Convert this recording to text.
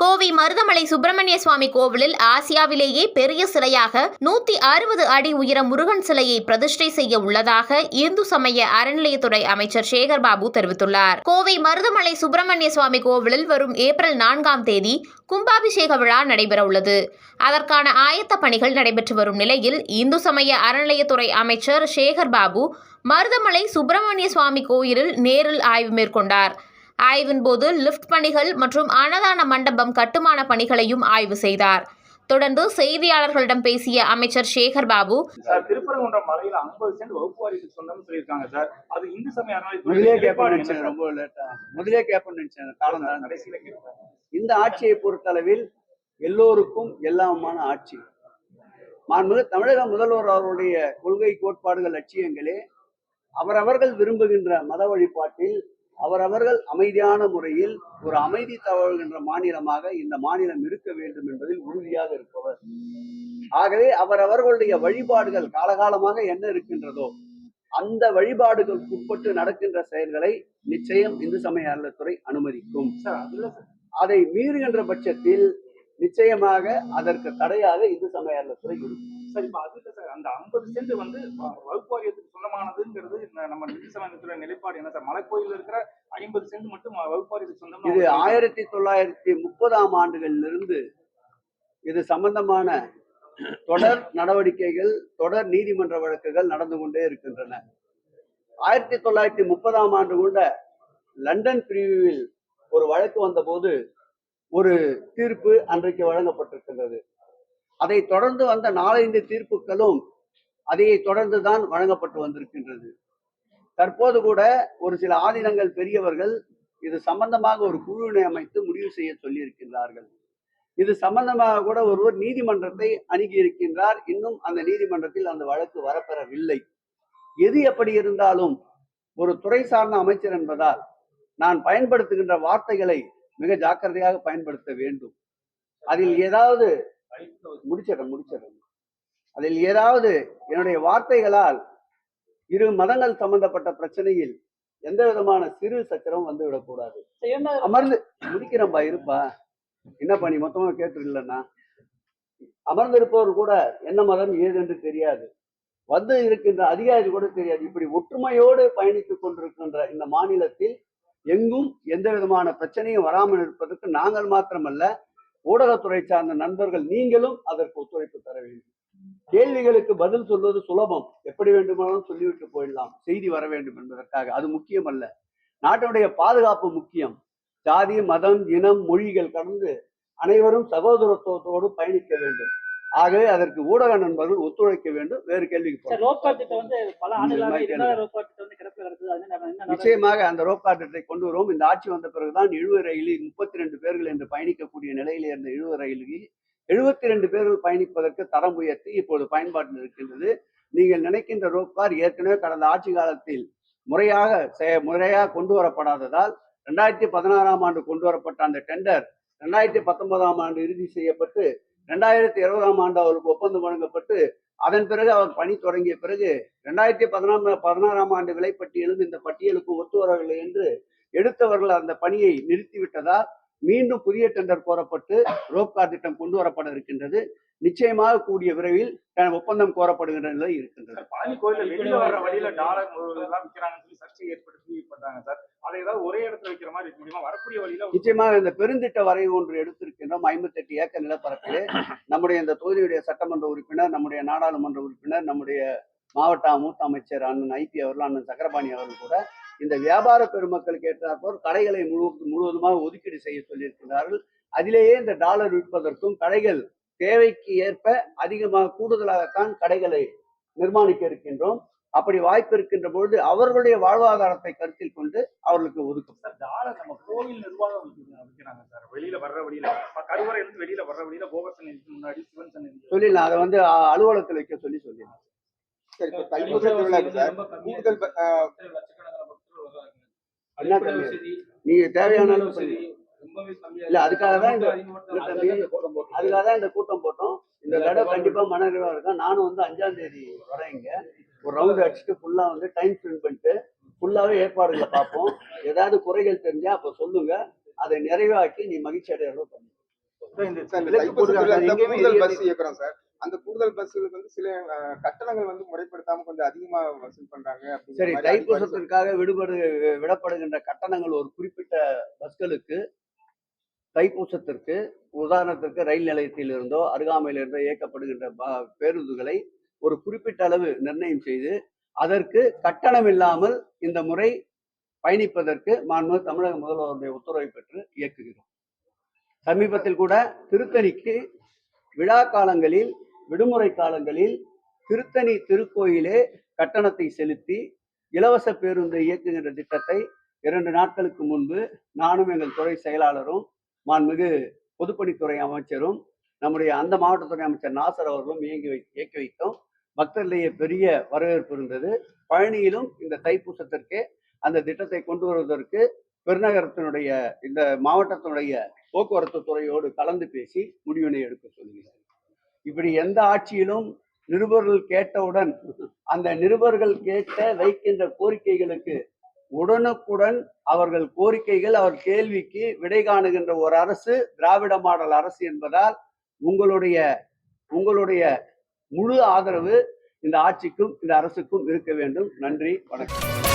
கோவை மருதமலை சுப்பிரமணிய சுவாமி கோவிலில் ஆசியாவிலேயே பெரிய சிலையாக 160 அடி உயர முருகன் சிலையை பிரதிஷ்டை செய்ய உள்ளதாக இந்து சமய அறநிலையத்துறை அமைச்சர் சேகர் பாபு தெரிவித்துள்ளார். கோவை மருதமலை சுப்பிரமணிய சுவாமி கோவிலில் வரும் ஏப்ரல் 4ஆம் தேதி கும்பாபிஷேக விழா நடைபெறவுள்ளது. அதற்கான ஆயத்த பணிகள் நடைபெற்று வரும் நிலையில் இந்து சமய அறநிலையத்துறை அமைச்சர் சேகர் பாபு மருதமலை சுப்பிரமணிய சுவாமி கோயிலில் நேரில் ஆய்வு மேற்கொண்டார். ஆய்வின் போது லிப்ட் பணிகள் மற்றும் அன்னதான மண்டபம் கட்டுமான பணிகளையும் ஆய்வு செய்தார். தொடர்ந்து செய்தியாளர்களிடம் பேசிய அமைச்சர் சேகர் பாபு, திருப்பரங்குன்றம் மலையில 50 சென்ட் வகுப்பு வாரியத்துக்கு சொந்தம்னு சொல்லியிருக்காங்க சார். அது இந்து சமய முதலே கேட்பேன்னு நினைச்சேன். காலம் தான் கடைசியில கேட்பேன். இந்த ஆட்சியை பொறுத்தளவில் எல்லோருக்கும் எல்லாமான ஆட்சி. மாண்புமிகு தமிழக முதல்வர் அவருடைய கொள்கை கோட்பாடுகள் லட்சியங்களே அவரவர்கள் விரும்புகின்ற மத வழிபாட்டில் அவரவர்கள் அமைதியான முறையில் ஒரு அமைதி தவழ்கின்ற மாநிலமாக இந்த மாநிலம் இருக்க வேண்டும் என்பதில் உறுதியாக இருப்பவர். ஆகவே அவரவர்களுடைய வழிபாடுகள் காலகாலமாக என்ன இருக்கின்றதோ அந்த வழிபாடுகளுக்கு உட்பட்டு நடக்கின்ற செயல்களை நிச்சயம் இந்து சமய அறநிலையத்துறை அனுமதிக்கும். அதை மீறுகின்ற பட்சத்தில் நிச்சயமாக அதற்கு தடையாக இந்து சமய அறநிலையத்துறை இருக்கும். சார், இப்ப அதுல சார் அந்த 50 சென்ட் வந்து வகுப்பு வாரியத்துக்கு சொந்தமானதுங்கிறது நம்ம இந்து சமயத்துறை நிலைப்பாடு என்ன சார்? மலைக்கோயில் இருக்கிற 50 சென்ட் மட்டும் வகுப்பு வாரியத்துக்கு சொந்தம். இது 1930ஆம் ஆண்டுகளிலிருந்து இது சம்பந்தமான தொடர் நடவடிக்கைகள், தொடர் நீதிமன்ற வழக்குகள் நடந்து கொண்டே இருக்கின்றன. 1930ஆம் ஆண்டு கூட லண்டன் பிரிவில் ஒரு வழக்கு வந்த போது ஒரு தீர்ப்பு அன்றைக்கு வழங்கப்பட்டிருக்கின்றது. அதை தொடர்ந்து வந்த 4-5 தீர்ப்புகளும் அதை தொடர்ந்துதான் வழங்கப்பட்டு வந்திருக்கின்றது. தற்போது கூட ஒரு சில ஆதீனங்கள் பெரியவர்கள் இது சம்பந்தமாக ஒரு குழுவினை அமைத்து முடிவு செய்ய சொல்லி இருக்கின்றார்கள். இது சம்பந்தமாக கூட ஒருவர் நீதிமன்றத்தை அணுகி இருக்கின்றார். இன்னும் அந்த நீதிமன்றத்தில் அந்த வழக்கு வரப்பெறவில்லை. எது எப்படி இருந்தாலும் ஒரு துறை சார்ந்த அமைச்சர் என்பதால் நான் பயன்படுத்துகின்ற வார்த்தைகளை மிக ஜாக்கிரதையாக பயன்படுத்த வேண்டும். அதில் ஏதாவது முடிச்சிடறேன். அதில் ஏதாவது என்னுடைய வார்த்தைகளால் இரு மதங்கள் சம்பந்தப்பட்ட பிரச்சனையில் எந்த விதமான சிறு சச்சரவும் வந்து விடக்கூடாது. அமர்ந்து முடிக்கிறம்பா, இருப்பா, என்ன பண்ணி மொத்தமா கேட்டு இல்லைன்னா அமர்ந்து இருப்பவர் கூட என்ன மதம் ஏதென்று தெரியாது, வந்து இருக்கின்ற அதிகாரி கூட தெரியாது. இப்படி ஒற்றுமையோடு பயணித்துக் கொண்டிருக்கின்ற இந்த மாநிலத்தில் எங்கும் எந்த விதமான பிரச்சனையும் வராமல் இருப்பதற்கு நாங்கள் மாத்திரமல்ல, ஊடகத்துறை சார்ந்த நண்பர்கள் நீங்களும் அதற்கு ஒத்துழைப்பு தர வேண்டும். கேள்விகளுக்கு பதில் சொல்வது சுலபம், எப்படி வேண்டுமானாலும் சொல்லிவிட்டு போயிடலாம், செய்தி வர வேண்டும் என்பதற்காக. அது முக்கியம் அல்ல. நாட்டினுடைய பாதுகாப்பு முக்கியம். ஜாதி, மதம், இனம், மொழிகள் கடந்து அனைவரும் சகோதரத்துவத்தோடு பயணிக்க வேண்டும். ஆகவே அதற்கு ஊடக நண்பர்கள் ஒத்துழைக்க வேண்டும். வேறு கேள்விக்கு நிச்சயமாக அந்த ரோப்கார் திட்டத்தை கொண்டு வருவோம். இந்த ஆட்சி வந்த பிறகுதான் 70 ரயிலில் 32 பேர்கள் என்று பயணிக்கக்கூடிய நிலையில இருந்த 70 ரயிலில் 72 பேர்கள் பயணிப்பதற்கு தரம் உயர்த்தி இப்போது பயன்பாட்டில் இருக்கின்றது. நீங்கள் நினைக்கின்ற ரோப்கார் ஏற்கனவே கடந்த ஆட்சி காலத்தில் முறையாக கொண்டு வரப்படாததால் 2016ஆம் ஆண்டு கொண்டு வரப்பட்ட அந்த டெண்டர் 2019ஆம் ஆண்டு இறுதி செய்யப்பட்டு 2020ஆம் ஆண்டு அவருக்கு ஒப்பந்தம் வழங்கப்பட்டு அதன் பிறகு அவர் பணி தொடங்கிய பிறகு 2016ஆம் ஆண்டு விலைப்பட்டியலும் இந்த பட்டியலுக்கு ஒத்து வரவில்லை என்று எடுத்தவர்கள் அந்த பணியை நிறுத்திவிட்டதால் மீண்டும் புதிய டெண்டர் கோரப்பட்டு ரோப்கார் திட்டம் கொண்டு வரப்பட இருக்கின்றது. நிச்சயமாக கூடிய விரைவில் ஒப்பந்தம் கோரப்படுகின்ற நிலை இருக்கின்றது. பழனி கோயில வெளியில வர வழியில டாலர் விற்கிறாங்கன்னு சொல்லி சர்ச்சை ஏற்படுத்தி பண்றாங்க சார். அதை ஏதாவது ஒரே இடத்துல வைக்கிற மாதிரி இருக்க முடியுமா? வரக்கூடிய வழியில நிச்சயமாக இந்த பெருந்திட்ட வரைவு ஒன்று எடுத்திருக்கின்றோம். 58 ஏக்கர் நிலப்பரப்பிலே நம்முடைய இந்த தொகுதியுடைய சட்டமன்ற உறுப்பினர், நம்முடைய நாடாளுமன்ற உறுப்பினர், நம்முடைய மாவட்ட மூத்த அமைச்சர் அண்ணன் ஐபி அவர்கள், அண்ணன் சக்கரபாணி அவர்கள் கூட இந்த வியாபார பெருமக்களுக்கு ஏற்றாற்போல் கடைகளை முழுவதுமாக ஒதுக்கீடு செய்ய சொல்லியிருக்கிறார்கள். அதிலேயே இந்த டாலர் விற்பதற்கும் கடைகள் தேவைக்கு ஏற்ப அதிகமாக கூடுதலாகத்தான் கடைகளை நிர்மாணிக்க இருக்கின்றோம். அப்படி வாய்ப்பு இருக்கின்ற பொழுது அவர்களுடைய வாழ்வாதாரத்தை கருத்தில் கொண்டு அவர்களுக்கு ஒதுக்கும். டாலர் நம்ம கோவில் நிர்வாகம் வைக்கிறாங்க சார். வெளியில வர்ற வழியில கருவறையிலிருந்து வெளியில வர்ற வழியில கோபர்சன் முன்னாடி சிவன் சன்னதி சொல்லிடலாம். அதை வந்து அலுவலகத்தில் வைக்க சொல்லிடலாம். சரி, இப்ப தைப்பூச நீங்க தேவையான இல்ல, அதுக்காக தான் இந்த கூட்டம் போட்டோம். இந்த தடவை கண்டிப்பா மனநிறைவா இருக்கும். நானும் வந்து 5ஆம் தேதி வரேன். இங்க ஒரு ரவுண்ட் அடிச்சுட்டு ஃபுல்லா வந்து டைம் ஸ்பெண்ட் பண்ணிட்டு ஃபுல்லாவே ஏற்பாடுகளை பார்ப்போம். ஏதாவது குறைகள் தெரிஞ்சா அப்ப சொல்லுங்க, அதை நிறைவாக்கி நீ மகிழ்ச்சி அடைய பண்ணு. இந்த சார், இந்த விலக்கு போட்டிருக்காங்க தைப்பூசத்துல சார். இந்த எங்கேயுமே கூடுதல் எரிய- பஸ் இயக்குறோம் சார். அந்த கூடுதல் பஸ்களுக்கு வந்து சில கட்டணங்கள் வந்து முறைப்படுத்தாம கொஞ்சம் அதிகமா வசூல் பண்றாங்க அப்படிங்கிற சரி, மாதிரி அதிகாரி சொல்றாங்க. தைப்பூசத்திற்காக விடப்படுகின்ற கட்டணங்கள் ஒரு குறிப்பிட்ட பஸ்களுக்கு தைப்பூசத்திற்கு, உதாரணத்திற்கு ரயில் நிலையத்தில் இருந்தோ அருகாமையில் இருந்தோ இயக்கப்படுகின்ற பேருந்துகளை ஒரு குறிப்பிட்ட அளவு நிர்ணயம் செய்து அதற்கு கட்டணம் இல்லாமல் இந்த முறை பயணிப்பதற்கு மாண்புமிகு தமிழக முதல்வருடைய உத்தரவை பெற்று இயக்குகிறோம். சமீபத்தில் கூட திருத்தணிக்கு விழா காலங்களில், விடுமுறை காலங்களில் திருத்தணி திருக்கோயிலே கட்டணத்தை செலுத்தி இலவச பேருந்து இயக்குகின்ற திட்டத்தை 2 நாட்களுக்கு முன்பு நானும் எங்கள் துறை செயலாளரும் மாண்புமிகு பொதுப்பணித்துறை அமைச்சரும் நம்முடைய அந்த மாவட்டத்துறை அமைச்சர் நாசர் அவர்களும் இயக்கி வைத்தோம். பக்தர்களிடையே பெரிய வரவேற்பு இருந்தது. பழனியிலும் இந்த தைப்பூசத்திற்கே அந்த திட்டத்தை கொண்டு வருவதற்கு பெருநகரத்தினுடைய இந்த மாவட்டத்தினுடைய போக்குவரத்து துறையோடு கலந்து பேசி முடிவினை எடுக்க சொல்கிறேன். இப்படி எந்த ஆட்சியிலும் நிருபர்கள் கேட்டவுடன் அந்த நிருபர்கள் கேட்ட வைக்கின்ற கோரிக்கைகளுக்கு உடனுக்குடன் அவர்கள் கோரிக்கைகள், அவர் கேள்விக்கு விடை காணுகின்ற ஒரு அரசு திராவிட மாடல் அரசு என்பதால் உங்களுடைய முழு ஆதரவு இந்த ஆட்சிக்கும் இந்த அரசுக்கும் இருக்க வேண்டும். நன்றி, வணக்கம்.